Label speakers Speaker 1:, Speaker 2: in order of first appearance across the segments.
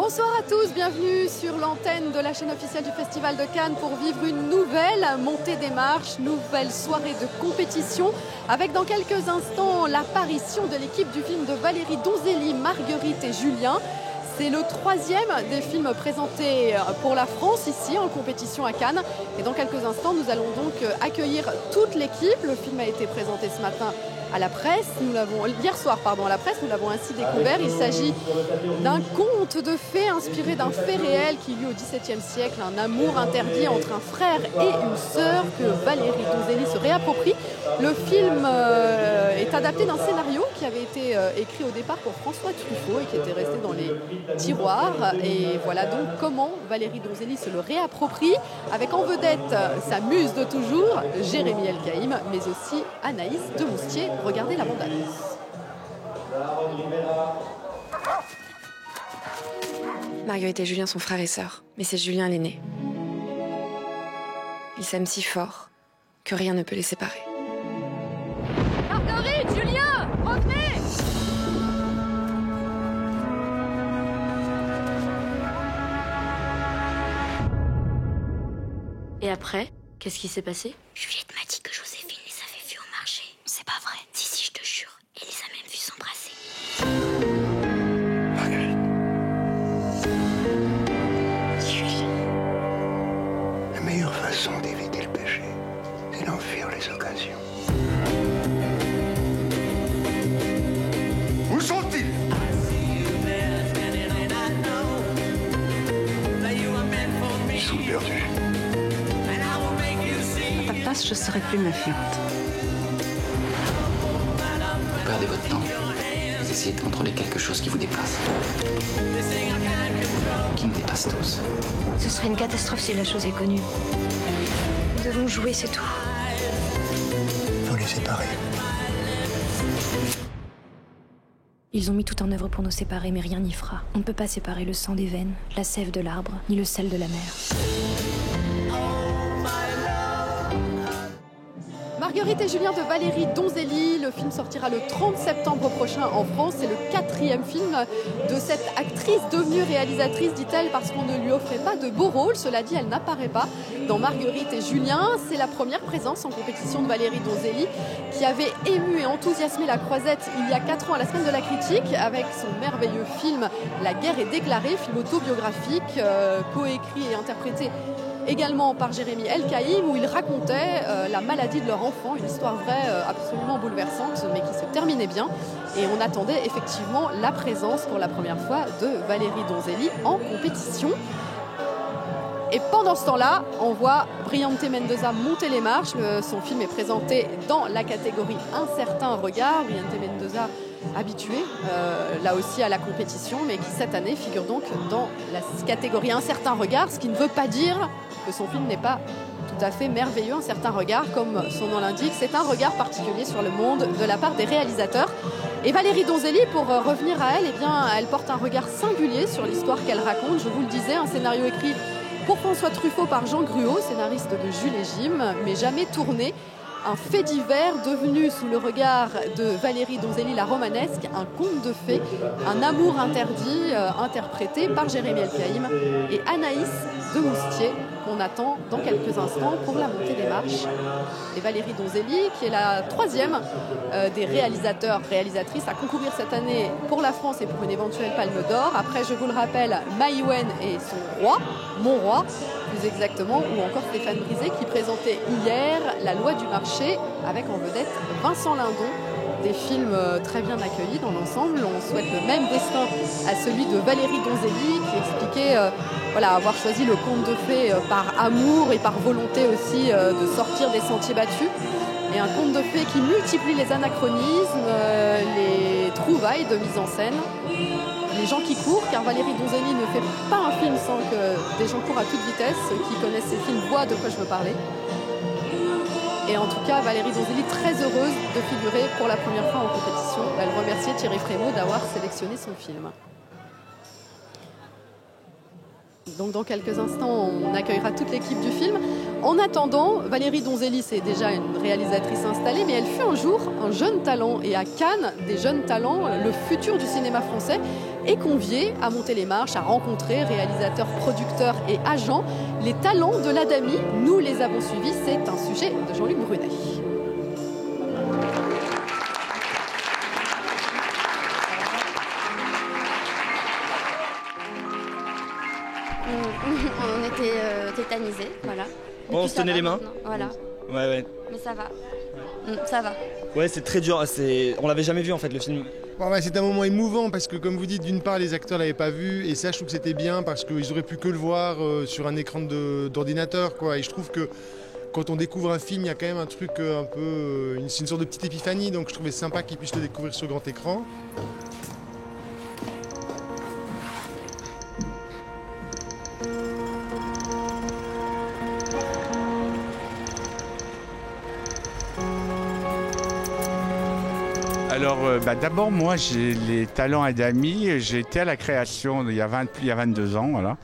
Speaker 1: Bonsoir à tous, bienvenue sur l'antenne de la chaîne officielle du Festival de Cannes pour vivre une nouvelle montée des marches, nouvelle soirée de compétition avec dans quelques instants l'apparition de l'équipe du film de Valérie Donzelli, Marguerite et Julien. C'est le troisième des films présentés pour la France ici en compétition à Cannes. Et dans quelques instants, nous allons donc accueillir toute l'équipe. Le film a été présenté ce matin à la presse, hier soir à la presse, nous l'avons ainsi découvert. Il s'agit d'un conte de fées inspiré d'un fait réel qui eut au XVIIe siècle un amour interdit entre un frère et une sœur que Valérie Donzelli se réapproprie. Le film est adapté d'un scénario qui avait été écrit au départ pour François Truffaut et qui était resté dans les tiroirs. Et voilà donc comment Valérie Donzelli se le réapproprie, avec en vedette sa muse de toujours, Jérémy Elkaïm, mais aussi Anaïs de Moustier. Regardez la bande-annonce.
Speaker 2: Marguerite et Julien sont frères et sœurs, mais c'est Julien l'aîné. Ils s'aiment si fort que rien ne peut les séparer.
Speaker 1: Marguerite, Julien, revenez!
Speaker 3: Et après, qu'est-ce qui s'est passé?
Speaker 4: Juliette m'a dit que Joséphine les avait vus au marché. C'est pas vrai. Si, je te jure. Elle les a même vus s'embrasser.
Speaker 5: Marguerite. Julie. La meilleure façon d'éviter le péché, c'est d'en fuir les occasions. Où sont-ils? Ils sont perdus.
Speaker 6: À ta place, je serais plus méfiante.
Speaker 7: Vous perdez votre temps. Vous essayez de contrôler quelque chose qui vous dépasse. Qui nous dépasse tous.
Speaker 4: Ce serait une catastrophe si la chose est connue. Nous devons jouer, c'est tout.
Speaker 5: Faut les séparer.
Speaker 8: Ils ont mis tout en œuvre pour nous séparer, mais rien n'y fera. On ne peut pas séparer le sang des veines, la sève de l'arbre, ni le sel de la mer.
Speaker 1: Marguerite et Julien de Valérie Donzelli. Le film sortira le 30 septembre prochain en France. C'est le 4e film de cette actrice devenue réalisatrice, dit-elle, parce qu'on ne lui offrait pas de beau rôle. Cela dit, elle n'apparaît pas dans Marguerite et Julien. C'est la première présence en compétition de Valérie Donzelli, qui avait ému et enthousiasmé la Croisette il y a 4 ans à la Semaine de la Critique avec son merveilleux film La guerre est déclarée, film autobiographique, coécrit et interprété également par Jérémy Elkaïm, où il racontait la maladie de leur enfant, une histoire vraie absolument bouleversante, mais qui se terminait bien. Et on attendait effectivement la présence pour la première fois de Valérie Donzelli en compétition. Et pendant ce temps-là, on voit Briante Mendoza monter les marches. Son film est présenté dans la catégorie Un certain regard. Briante Mendoza, habituée là aussi à la compétition, mais qui cette année figure donc dans la catégorie Un certain regard, ce qui ne veut pas dire que son film n'est pas tout à fait merveilleux. Un certain regard, comme son nom l'indique, c'est un regard particulier sur le monde de la part des réalisateurs. Et Valérie Donzelli, pour revenir à elle, eh bien, elle porte un regard singulier sur l'histoire qu'elle raconte. Je vous le disais, un scénario écrit pour François Truffaut par Jean Gruau, scénariste de Jules et Jim, mais jamais tourné. Un fait divers devenu sous le regard de Valérie Donzelli la romanesque, un conte de fées, un amour interdit interprété par Jérémy Elkaïm et Anaïs de Moustier, qu'on attend dans quelques instants pour la montée des marches. Et Valérie Donzelli, qui est la 3e des réalisatrices à concourir cette année pour la France et pour une éventuelle Palme d'Or. Après, je vous le rappelle, Maïwenn et son roi, Mon Roi, plus exactement, ou encore Stéphane Brisé qui présentait hier La Loi du marché avec en vedette Vincent Lindon. Des films très bien accueillis dans l'ensemble. On souhaite le même destin à celui de Valérie Donzelli qui expliquait avoir choisi le conte de fées par amour et par volonté aussi de sortir des sentiers battus. Et un conte de fées qui multiplie les anachronismes, les trouvailles de mise en scène, les gens qui courent, car Valérie Donzelli ne fait pas un film sans que des gens courent à toute vitesse. Ceux qui connaissent ces films voient de quoi je veux parler. Et en tout cas, Valérie Donzelli, très heureuse de figurer pour la première fois en compétition. Elle remerciait Thierry Frémaux d'avoir sélectionné son film. Donc dans quelques instants, on accueillera toute l'équipe du film. En attendant, Valérie Donzelli, c'est déjà une réalisatrice installée, mais elle fut un jour un jeune talent. Et à Cannes, des jeunes talents, le futur du cinéma français, est convié à monter les marches, à rencontrer réalisateurs, producteurs et agents. Les talents de l'Adami, nous les avons suivis, c'est un sujet de Jean-Luc Brunet.
Speaker 9: On était tétanisés, voilà.
Speaker 10: On se tenait les mains.
Speaker 9: Voilà.
Speaker 10: Ouais.
Speaker 9: Mais ça va. Ça va.
Speaker 10: Ouais, c'est très dur. On l'avait jamais vu en fait le film.
Speaker 11: Bon, c'est un moment émouvant parce que, comme vous dites, d'une part, les acteurs l'avaient pas vu et ça, je trouve que c'était bien parce qu'ils auraient pu que le voir sur un écran d'ordinateur, quoi. Et je trouve que quand on découvre un film, il y a quand même un truc un peu, une sorte de petite épiphanie. Donc, je trouvais sympa qu'ils puissent le découvrir sur grand écran.
Speaker 12: Alors d'abord moi j'ai les talents Adami, j'ai été à la création il y a 22 ans voilà.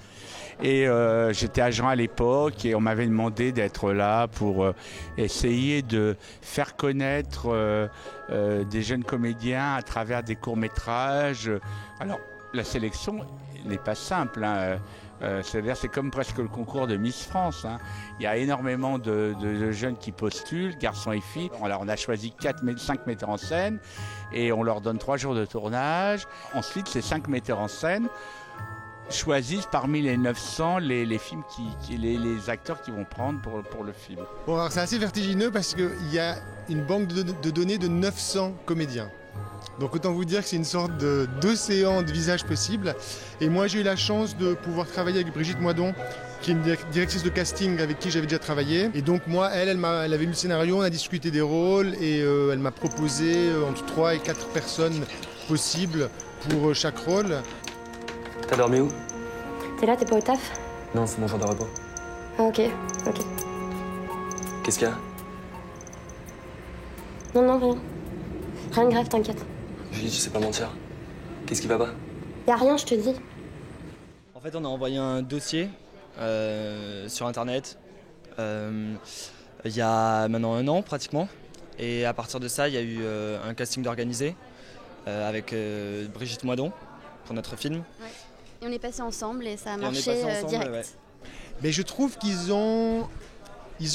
Speaker 12: Et j'étais agent à l'époque et on m'avait demandé d'être là pour essayer de faire connaître des jeunes comédiens à travers des courts-métrages. Alors la sélection n'est pas simple, hein. C'est-à-dire c'est comme presque le concours de Miss France, hein. Il y a énormément de jeunes qui postulent, garçons et filles. Alors on a choisi 5 metteurs en scène et on leur donne 3 jours de tournage. Ensuite ces 5 metteurs en scène choisissent parmi les 900 les films les acteurs qui vont prendre pour le film.
Speaker 11: Bon, alors c'est assez vertigineux parce qu'il y a une banque de données de 900 comédiens. Donc autant vous dire que c'est une sorte d'océan de visages possibles. Et moi j'ai eu la chance de pouvoir travailler avec Brigitte Moidon, qui est une directrice de casting avec qui j'avais déjà travaillé. Et donc moi, elle avait lu le scénario, on a discuté des rôles et elle m'a proposé entre 3 et 4 personnes possibles pour chaque rôle.
Speaker 13: T'as dormi où?
Speaker 9: T'es là, t'es pas au taf?
Speaker 13: Non, c'est mon jour de repos.
Speaker 9: Ah ok.
Speaker 13: Qu'est-ce qu'il y a?
Speaker 9: Non, rien. Rien de grave, t'inquiète.
Speaker 13: Julie, tu sais pas mentir. Qu'est-ce qui va pas?
Speaker 9: Y a rien, je te dis.
Speaker 10: En fait, on a envoyé un dossier sur Internet il y a maintenant 1 an pratiquement. Et à partir de ça, il y a eu un casting d'organisé avec Brigitte Moidon pour notre film.
Speaker 9: Ouais. Et on est passé ensemble et ça a marché direct.
Speaker 10: Ouais.
Speaker 11: Mais je trouve qu'ils ont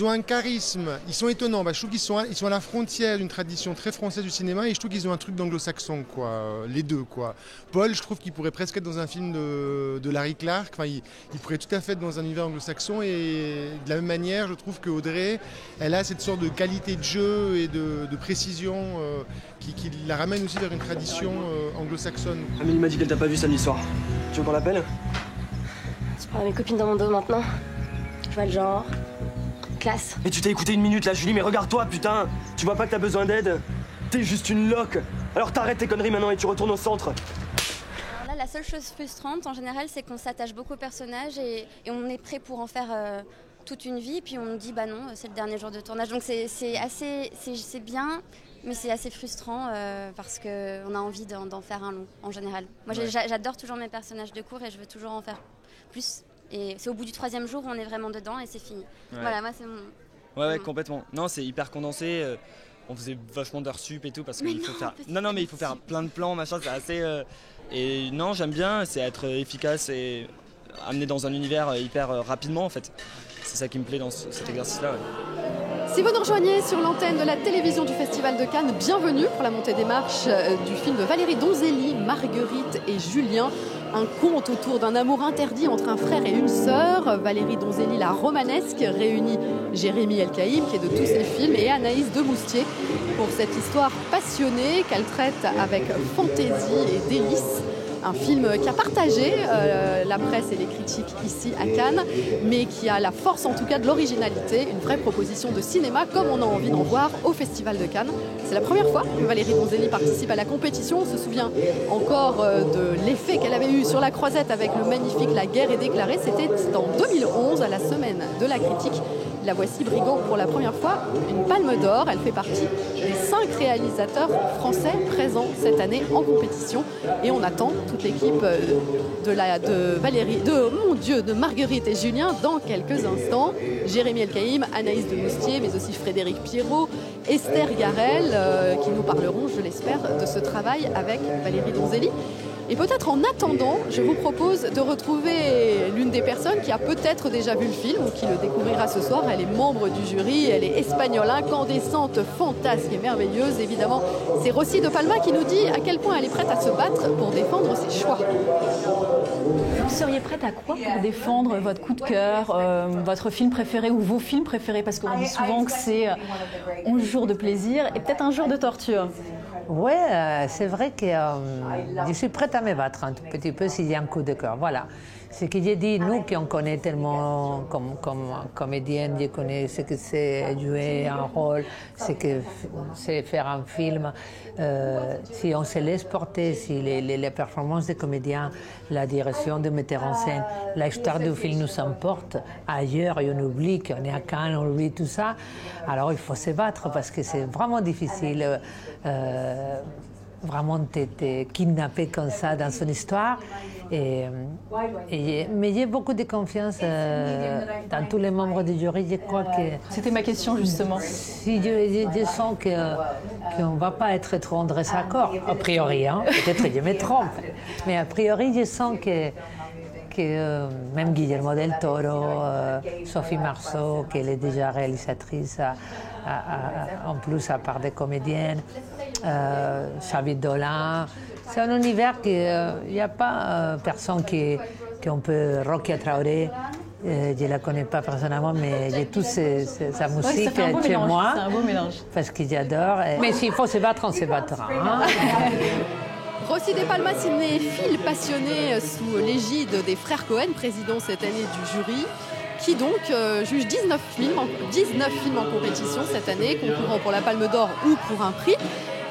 Speaker 11: un charisme, ils sont étonnants. Je trouve qu'ils sont à la frontière d'une tradition très française du cinéma et je trouve qu'ils ont un truc d'anglo-saxon, quoi. Les deux, quoi. Paul, je trouve qu'il pourrait presque être dans un film de Larry Clark. Enfin, il pourrait tout à fait être dans un univers anglo-saxon et de la même manière, je trouve qu'Audrey, elle a cette sorte de qualité de jeu et de précision qui la ramène aussi vers une tradition anglo-saxonne.
Speaker 13: Amélie m'a dit qu'elle t'a pas vu samedi soir. Tu veux qu'on l'appelle?
Speaker 9: Je prends mes copines dans mon dos maintenant. Je vois le genre. Classe.
Speaker 13: Mais tu t'es écouté 1 minute là, Julie, mais regarde-toi, putain! Tu vois pas que t'as besoin d'aide? T'es juste une loque! Alors t'arrêtes tes conneries maintenant et tu retournes au centre!
Speaker 9: Alors là, la seule chose frustrante en général, c'est qu'on s'attache beaucoup au personnage et on est prêt pour en faire toute une vie, puis on nous dit bah non, c'est le dernier jour de tournage. Donc c'est bien, mais c'est assez frustrant parce qu'on a envie d'en faire un long en général. Moi j'adore toujours mes personnages de cours et je veux toujours en faire plus. Et c'est au bout du 3e jour où on est vraiment dedans et c'est fini. Ouais. Voilà, moi c'est mon...
Speaker 10: Ouais, complètement. Non, c'est hyper condensé. On faisait vachement d'heures sup et tout parce qu'il faut faire... Non, mais il faut faire plein de plans, machin, c'est assez... Et non, j'aime bien, c'est être efficace et amener dans un univers hyper rapidement en fait. C'est ça qui me plaît dans cet exercice-là. Ouais.
Speaker 1: Si vous nous rejoignez sur l'antenne de la télévision du Festival de Cannes, bienvenue pour la montée des marches du film de Valérie Donzelli, Marguerite et Julien. Un conte autour d'un amour interdit entre un frère et une sœur. Valérie Donzelli, la romanesque, réunit Jérémy Elkaïm, qui est de tous ses films, et Anaïs Demoustier pour cette histoire passionnée qu'elle traite avec fantaisie et délice. Un film qui a partagé la presse et les critiques ici à Cannes, mais qui a la force en tout cas de l'originalité, une vraie proposition de cinéma comme on a envie d'en voir au Festival de Cannes. C'est la première fois que Valérie Donzelli participe à la compétition. On se souvient encore de l'effet qu'elle avait eu sur la Croisette avec le magnifique La guerre est déclarée. C'était en 2011 à la semaine de la critique La voici briguant pour la première fois une Palme d'Or. Elle fait partie des 5 réalisateurs français présents cette année en compétition. Et on attend toute l'équipe de Marguerite et Julien dans quelques instants. Jérémy Elkaïm, Anaïs de Moustier, mais aussi Frédéric Pierrot, Esther Garel, qui nous parleront, je l'espère, de ce travail avec Valérie Donzelli. Et peut-être en attendant, je vous propose de retrouver l'une des personnes qui a peut-être déjà vu le film ou qui le découvrira ce soir. Elle est membre du jury, elle est espagnole, incandescente, fantasque et merveilleuse. Évidemment, c'est Rosy de Palma qui nous dit à quel point elle est prête à se battre pour défendre ses choix.
Speaker 14: Vous seriez prête à quoi pour défendre votre coup de cœur, votre film préféré ou vos films préférés? Parce qu'on dit souvent que c'est 11 jours de plaisir et peut-être un jour de torture.
Speaker 15: Oui, c'est vrai que je suis prête à me battre un tout petit peu s'il y a un coup de cœur. Voilà. Ce que j'ai dit, nous qui on connaît tellement comme comédienne, je connais ce que c'est jouer un rôle, ce que c'est faire un film. Si on se laisse porter, si les performances des comédiens, la direction de metteur en scène, l'histoire du film nous emporte ailleurs et on oublie qu'on est à Cannes, on oublie tout ça, alors il faut se battre parce que c'est vraiment difficile. Vraiment t'es kidnappé comme ça dans son histoire. Mais j'ai beaucoup de confiance dans tous les membres du jury. Je crois que...
Speaker 14: C'était ma question justement.
Speaker 15: Si je sens qu'on ne va pas être trop en désaccord, a priori, hein, peut-être que je me trompe, mais a priori je sens que même Guillermo del Toro, Sophie Marceau, qui est déjà réalisatrice, en plus à part des comédiennes, Xavier Dolan, c'est un univers qu'il n'y a pas personne qu'on peut... Rokia Traoré, je ne la connais pas personnellement, mais j'ai toute sa musique chez moi.
Speaker 14: C'est un beau mélange.
Speaker 15: Parce que j'adore. Mais s'il faut se battre, on se battra. Hein.
Speaker 1: Rosy de Palma, cinéphile passionné sous l'égide des frères Cohen, président cette année du jury, qui donc juge 19 films en compétition cette année, concourant pour la Palme d'Or ou pour un prix.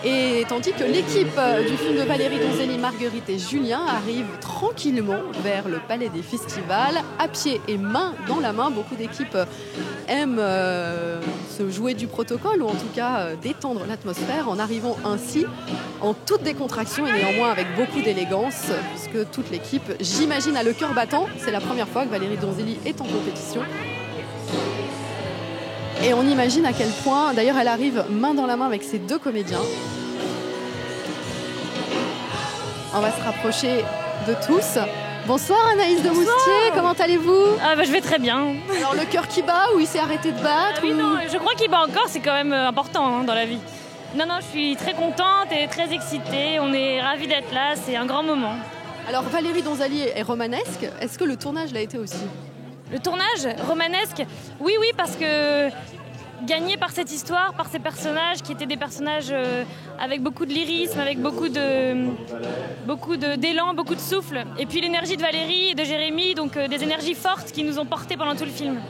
Speaker 1: Et tandis que l'équipe du film de Valérie Donzelli, Marguerite et Julien arrive tranquillement vers le Palais des Festivals, à pied et main dans la main. Beaucoup d'équipes aiment se jouer du protocole ou en tout cas détendre l'atmosphère en arrivant ainsi en toute décontraction et néanmoins avec beaucoup d'élégance, puisque toute l'équipe, j'imagine, a le cœur battant. C'est la première fois que Valérie Donzelli est en compétition. Et on imagine à quel point, d'ailleurs elle arrive main dans la main avec ses 2 comédiens. On va se rapprocher de tous. Bonsoir Anaïs de Moustier, comment allez-vous?
Speaker 16: Je vais très bien.
Speaker 1: Alors le cœur qui bat ou il s'est arrêté de battre
Speaker 16: Oui, non, je crois qu'il bat encore, c'est quand même important dans la vie. Non, je suis très contente et très excitée, on est ravis d'être là, c'est un grand moment.
Speaker 1: Alors Valérie Donzelli est romanesque, est-ce que le tournage l'a été aussi?
Speaker 16: Le tournage romanesque, oui, parce que gagné par cette histoire, par ces personnages qui étaient des personnages avec beaucoup de lyrisme, avec beaucoup d'élan, beaucoup de souffle. Et puis l'énergie de Valérie et de Jérémy, donc des énergies fortes qui nous ont portés pendant tout le film.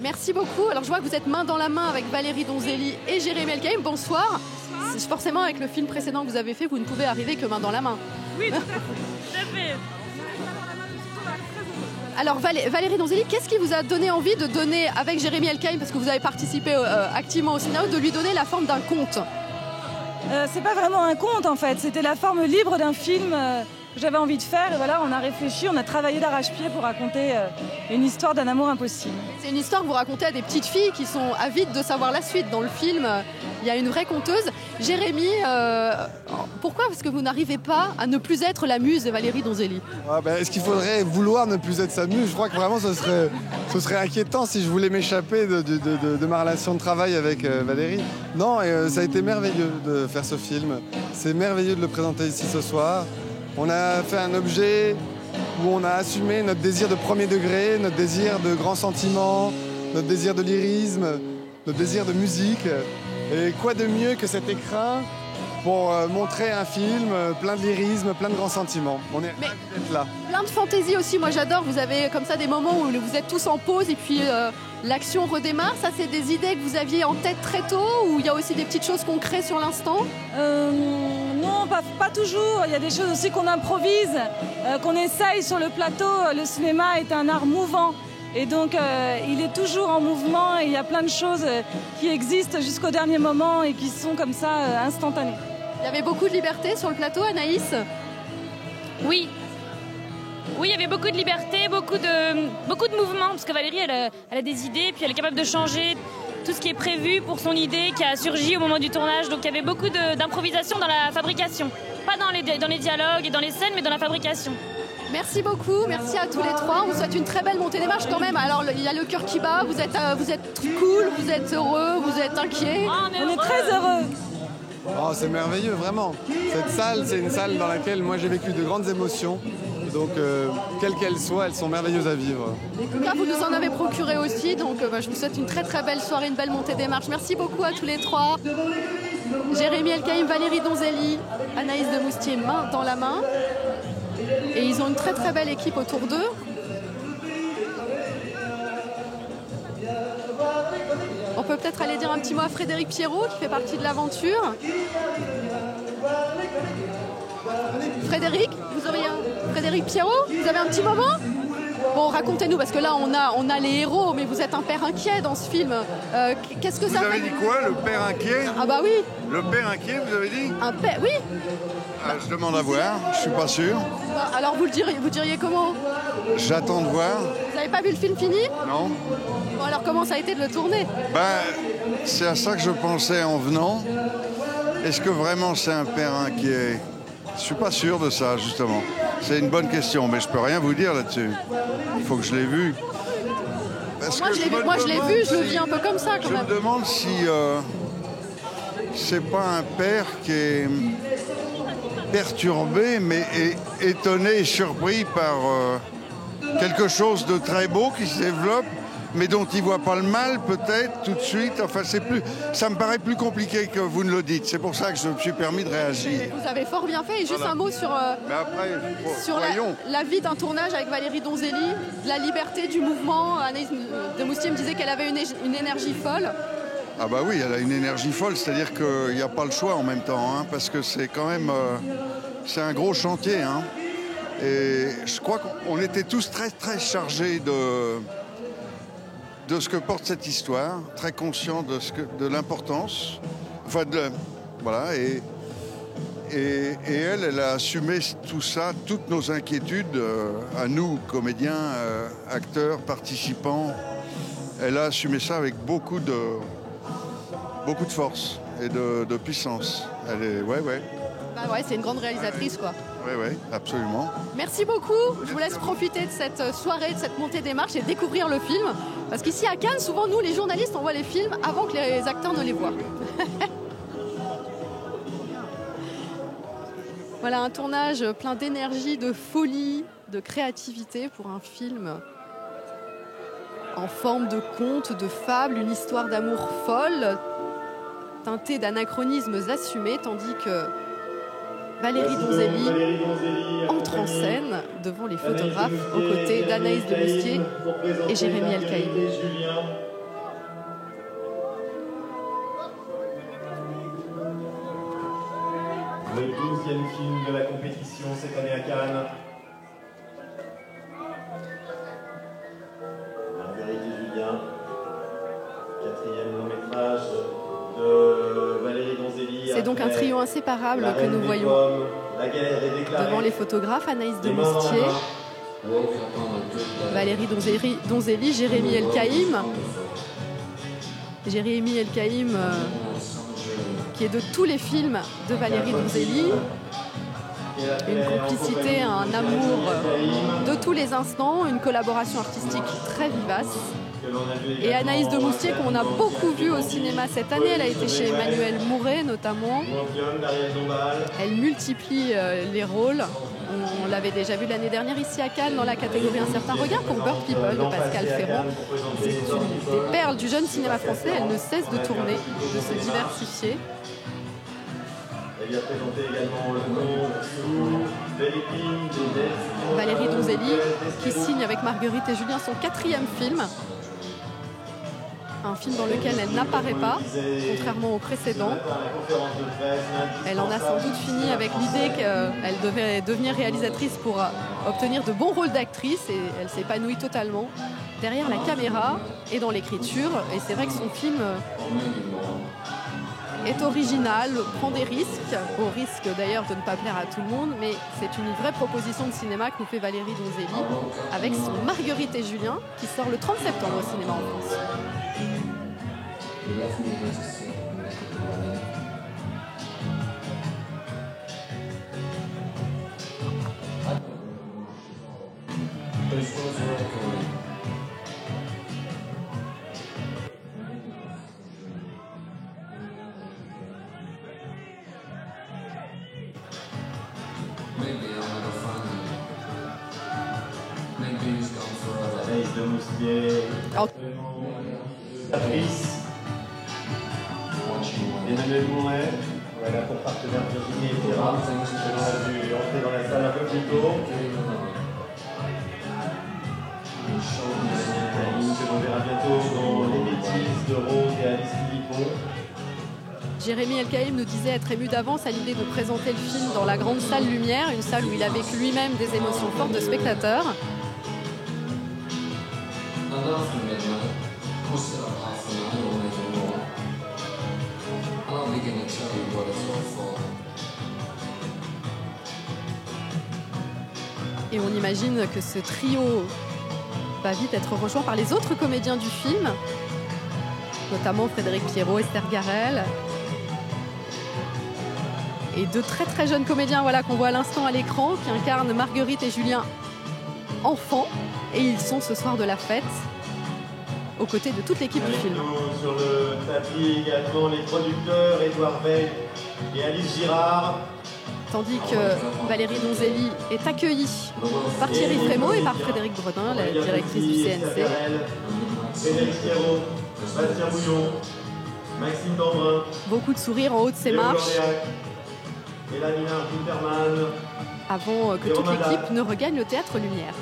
Speaker 1: Merci beaucoup. Alors je vois que vous êtes main dans la main avec Valérie Donzelli et Jérémy Elkaïm. Bonsoir. Forcément, avec le film précédent que vous avez fait, vous ne pouvez arriver que main dans la main.
Speaker 16: Oui, tout à fait.
Speaker 1: Alors Valérie Donzelli, qu'est-ce qui vous a donné envie de donner avec Jérémy Elkaïm, parce que vous avez participé activement au scénario, de lui donner la forme d'un conte?
Speaker 17: C'est pas vraiment un conte en fait, c'était la forme libre d'un film que j'avais envie de faire. Et voilà, on a réfléchi, on a travaillé d'arrache-pied pour raconter une histoire d'un amour impossible.
Speaker 1: C'est une histoire que vous racontez à des petites filles qui sont avides de savoir la suite. Dans le film, il y a une vraie conteuse. Jérémy, pourquoi est-ce que vous n'arrivez pas à ne plus être la muse de Valérie Donzelli?
Speaker 18: Est-ce qu'il faudrait vouloir ne plus être sa muse? Je crois que vraiment ce serait inquiétant si je voulais m'échapper de ma relation de travail avec Valérie. Non, ça a été merveilleux de faire ce film. C'est merveilleux de le présenter ici ce soir. On a fait un objet où on a assumé notre désir de premier degré, notre désir de grands sentiments, notre désir de lyrisme, notre désir de musique. Et quoi de mieux que cet écrin pour montrer un film plein de lyrisme, plein de grands sentiments. On est ravis d'être là.
Speaker 1: Plein de fantaisie aussi, moi j'adore. Vous avez comme ça des moments où vous êtes tous en pause et puis l'action redémarre. Ça, c'est des idées que vous aviez en tête très tôt ou il y a aussi des petites choses qu'on crée sur l'instant?
Speaker 17: Non, pas toujours. Il y a des choses aussi qu'on improvise, qu'on essaye sur le plateau. Le cinéma est un art mouvant. Et donc, il est toujours en mouvement et il y a plein de choses qui existent jusqu'au dernier moment et qui sont comme ça instantanées.
Speaker 1: Il y avait beaucoup de liberté sur le plateau, Anaïs?
Speaker 16: Oui. Oui, il y avait beaucoup de liberté, beaucoup de mouvement, parce que Valérie, elle a des idées, puis elle est capable de changer tout ce qui est prévu pour son idée qui a surgi au moment du tournage. Donc il y avait beaucoup d'improvisation dans la fabrication. Pas dans les dialogues et dans les scènes, mais dans la fabrication.
Speaker 1: Merci beaucoup, merci à tous les trois. On vous souhaite une très belle montée des marches quand même. Alors il y a le cœur qui bat, vous êtes cool, vous êtes heureux, vous êtes inquiets.
Speaker 17: On est très heureux.
Speaker 18: Oh, c'est merveilleux, vraiment. Cette salle, c'est une salle dans laquelle moi j'ai vécu de grandes émotions. Donc, quelles qu'elles soient, elles sont merveilleuses à vivre.
Speaker 1: Là, vous nous en avez procuré aussi, donc je vous souhaite une très très belle soirée, une belle montée des marches. Merci beaucoup à tous les trois. Jérémy Elkaïm, Valérie Donzelli, Anaïs de Moustier, main dans la main. Et ils ont une très très belle équipe autour d'eux. On peut peut-être aller dire un petit mot à Frédéric Pierrot, qui fait partie de l'aventure. Frédéric, Frédéric Pierrot, vous avez un petit moment? Bon, racontez-nous, parce que là, on a les héros, mais vous êtes un père inquiet dans ce film. Qu'est-ce que ça fait?
Speaker 19: Vous avez dit quoi, le père inquiet?
Speaker 1: Ah bah oui.
Speaker 19: Le père inquiet, vous avez dit?
Speaker 1: Un père, oui.
Speaker 19: Je demande à voir, je suis pas sûr.
Speaker 1: Alors vous diriez comment?
Speaker 19: J'attends de voir.
Speaker 1: Vous n'avez pas vu le film fini?
Speaker 19: Non.
Speaker 1: Bon, alors comment ça a été de le tourner?
Speaker 19: C'est à ça que je pensais en venant. Est-ce que vraiment c'est un père inquiet? Je suis pas sûr de ça, justement. C'est une bonne question, mais je peux rien vous dire là-dessus. Il faut que je l'ai vu.
Speaker 1: Moi, je l'ai vu, je le vis un peu comme ça, quand même.
Speaker 19: Je me demande si c'est pas un père qui est perturbé, mais étonné et surpris par quelque chose de très beau qui se développe, mais dont il voit pas le mal, peut-être, tout de suite. Enfin, ça me paraît plus compliqué que vous ne le dites. C'est pour ça que je me suis permis de réagir.
Speaker 1: Vous avez fort bien fait. Et juste un mot sur, la vie d'un tournage avec Valérie Donzelli, la liberté du mouvement. Anaïs de Moustier me disait qu'elle avait une énergie folle.
Speaker 19: Ah bah oui, elle a une énergie folle, c'est-à-dire qu'il n'y a pas le choix en même temps, hein, parce que c'est quand même c'est un gros chantier. Hein, et je crois qu'on était tous très très chargés de ce que porte cette histoire, très conscients de l'importance. Enfin, voilà, et elle a assumé tout ça, toutes nos inquiétudes, à nous, comédiens, acteurs, participants. Elle a assumé ça avec beaucoup de force et de puissance. Elle est, ouais.
Speaker 1: Bah ouais, c'est une grande réalisatrice, quoi.
Speaker 19: Ouais, absolument.
Speaker 1: Merci beaucoup. Je vous laisse profiter de cette soirée, de cette montée des marches et découvrir le film. Parce qu'ici à Cannes, souvent, nous, les journalistes, on voit les films avant que les acteurs ne les voient. Voilà un tournage plein d'énergie, de folie, de créativité pour un film en forme de conte, de fable, une histoire d'amour folle, teintée d'anachronismes assumés, tandis que Valérie Donzelli entre en scène devant les photographes aux côtés d'Anaïs de Moustier et Jérémy Elkaïm.
Speaker 20: Le 12e film de la compétition cette année à Cannes. Marguerite et Julien, 4e long métrage de Valérie Donzelli.
Speaker 1: C'est donc un trio inséparable que nous voyons devant les photographes, Anaïs de Moustier, Valérie Donzelli, Jérémy Elkaïm. Jérémy Elkaïm qui est de tous les films de Valérie Donzelli. Une complicité, un amour de tous les instants, une collaboration artistique très vivace. Et Anaïs de Moustier, qu'on a beaucoup vu au cinéma cette année, elle a été chez Emmanuel Mouret notamment. Elle multiplie les rôles. On l'avait déjà vu l'année dernière ici à Cannes dans la catégorie Un certain regard pour Bird People de Pascal Ferrand. C'est une des perles du jeune cinéma français, elle ne cesse de tourner, de se diversifier. Valérie Donzelli qui signe avec Marguerite et Julien son 4e film. Un film dans lequel elle n'apparaît pas, contrairement au précédent. Elle en a sans doute fini avec l'idée qu'elle devait devenir réalisatrice pour obtenir de bons rôles d'actrice et elle s'épanouit totalement. derrière la caméra et dans l'écriture. Et c'est vrai que son film est original, prend des risques, au risque d'ailleurs de ne pas plaire à tout le monde, mais c'est une vraie proposition de cinéma que nous fait Valérie Donzelli avec son Marguerite et Julien qui sort le 30 septembre au cinéma en France.
Speaker 20: De Moustier, actrice Emmanuel Mouret, voilà pour partenaire Virginie et Terra. On a dû entrer dans la salle un peu plus tôt. Que l'on verra bientôt dans Les Bêtises de Rose et Alice Philippon.
Speaker 1: Jérémy El-Kaïm nous disait être ému d'avance à l'idée de présenter le film dans la grande salle Lumière, une salle où il a vécu lui-même des émotions fortes de spectateurs. Et on imagine que ce trio va vite être rejoint par les autres comédiens du film, notamment Frédéric Pierrot, Esther Garel, et deux très très jeunes comédiens voilà, qu'on voit à l'instant à l'écran, qui incarnent Marguerite et Julien enfants, et ils sont ce soir de la fête aux côtés de toute l'équipe du film.
Speaker 20: Sur le tapis également les producteurs Édouard Veil et Alice Girard.
Speaker 1: Tandis que Valérie Donzelli est accueillie par Thierry Frémaux et par Frédéric Bredin, la directrice du CNC.
Speaker 20: Frédéric Pierrot, Bastien Bouillon, Maxime Dambrun.
Speaker 1: Beaucoup de sourires en haut de ces marches.
Speaker 20: Et la Nina Winterman.
Speaker 1: Avant que toute l'équipe ne regagne le théâtre Lumière.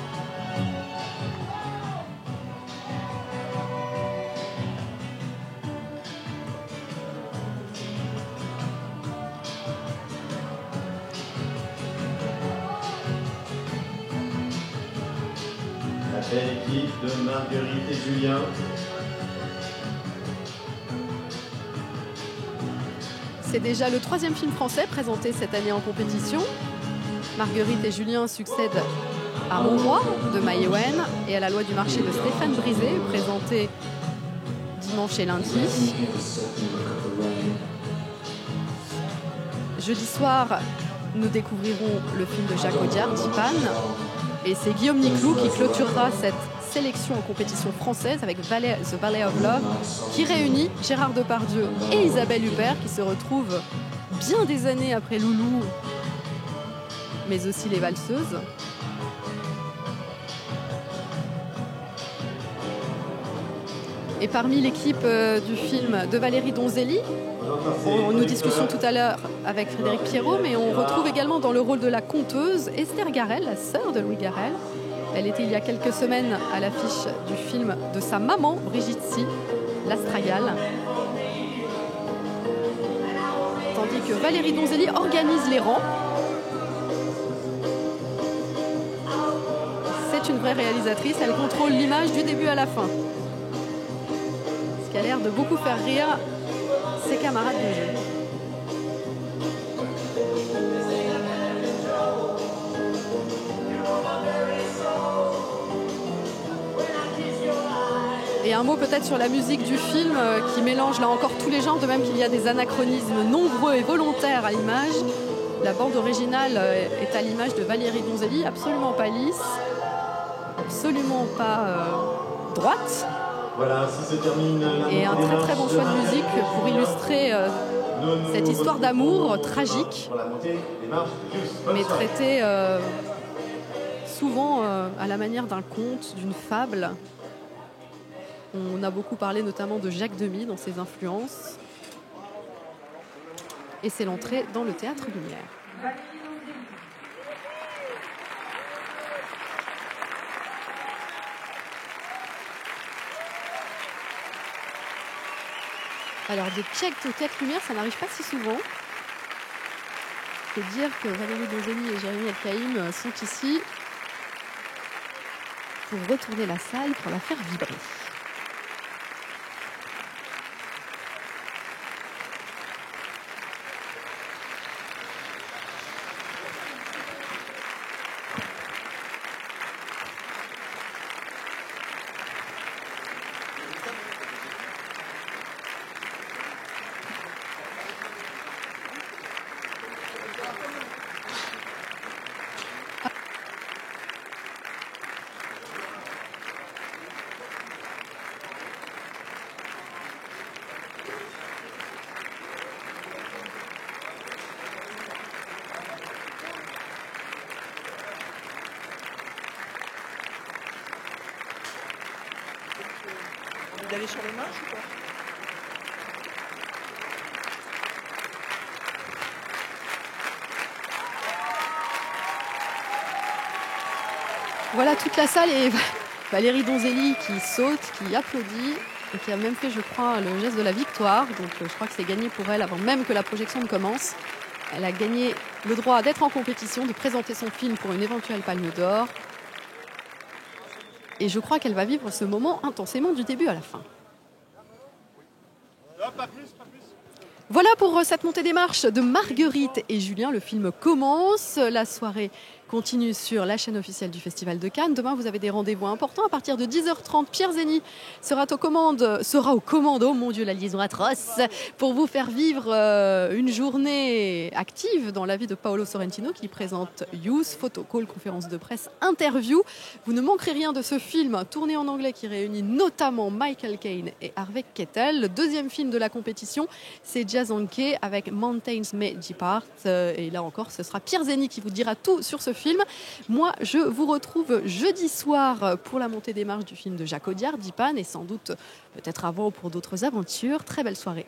Speaker 20: La belle équipe de Marguerite et Julien.
Speaker 1: C'est déjà le 3e film français présenté cette année en compétition. Marguerite et Julien succèdent à Mon Roi de Maïwenn et à La Loi du marché de Stéphane Brisé, présenté dimanche et lundi. Jeudi soir, nous découvrirons le film de Jacques Audiard, Dipan. Et c'est Guillaume Niclou qui clôturera cette sélection en compétition française avec The Valley of Love, qui réunit Gérard Depardieu et Isabelle Huppert, qui se retrouvent bien des années après Loulou, mais aussi Les Valseuses. Et parmi l'équipe du film de Valérie Donzelli, nous discutions tout à l'heure avec Frédéric Pierrot, mais on retrouve également dans le rôle de la conteuse Esther Garel, la sœur de Louis Garel. Elle était il y a quelques semaines à l'affiche du film de sa maman, Brigitte Si, L'Astragale. Tandis que Valérie Donzelli organise les rangs. C'est une vraie réalisatrice, elle contrôle l'image du début à la fin. Ce qui a l'air de beaucoup faire rire ses camarades de jeu. Et un mot peut-être sur la musique du film qui mélange là encore tous les genres, de même qu'il y a des anachronismes nombreux et volontaires à l'image. La bande originale est à l'image de Valérie Donzelli, absolument pas lisse, absolument pas droite.
Speaker 20: Voilà, ainsi se termine
Speaker 1: et un très très bon choix de musique pour illustrer cette histoire d'amour tragique, mais traitée souvent à la manière d'un conte, d'une fable. On a beaucoup parlé notamment de Jacques Demy dans ses influences. Et c'est l'entrée dans le théâtre Lumière. Alors, des pièces au théâtre Lumière, ça n'arrive pas si souvent. Je peux dire que Valérie Donzelli et Jérémy El-Kaïm sont ici pour retourner la salle, pour la faire vibrer.
Speaker 21: D'aller sur les marches ou pas?
Speaker 1: Voilà toute la salle et Valérie Donzelli qui saute, qui applaudit et qui a même fait, je crois, le geste de la victoire. Donc je crois que c'est gagné pour elle avant même que la projection ne commence. Elle a gagné le droit d'être en compétition, de présenter son film pour une éventuelle Palme d'Or. Et je crois qu'elle va vivre ce moment intensément du début à la fin. Voilà pour cette montée des marches de Marguerite et Julien. Le film commence. La soirée continue sur la chaîne officielle du Festival de Cannes. Demain, vous avez des rendez-vous importants. À partir de 10h30, Pierre Zeny sera aux commandes, oh mon Dieu, la liaison atroce, pour vous faire vivre une journée active dans la vie de Paolo Sorrentino qui présente Youth, photocall, conférence de presse, interview. Vous ne manquerez rien de ce film tourné en anglais qui réunit notamment Michael Caine et Harvey Keitel. Le deuxième film de la compétition, c'est Jazz Anke avec Mountains May Depart. Et là encore, ce sera Pierre Zeny qui vous dira tout sur ce film. Moi, je vous retrouve jeudi soir pour la montée des marches du film de Jacques Audiard, Dipan, et sans doute peut-être avant pour d'autres aventures. Très belle soirée.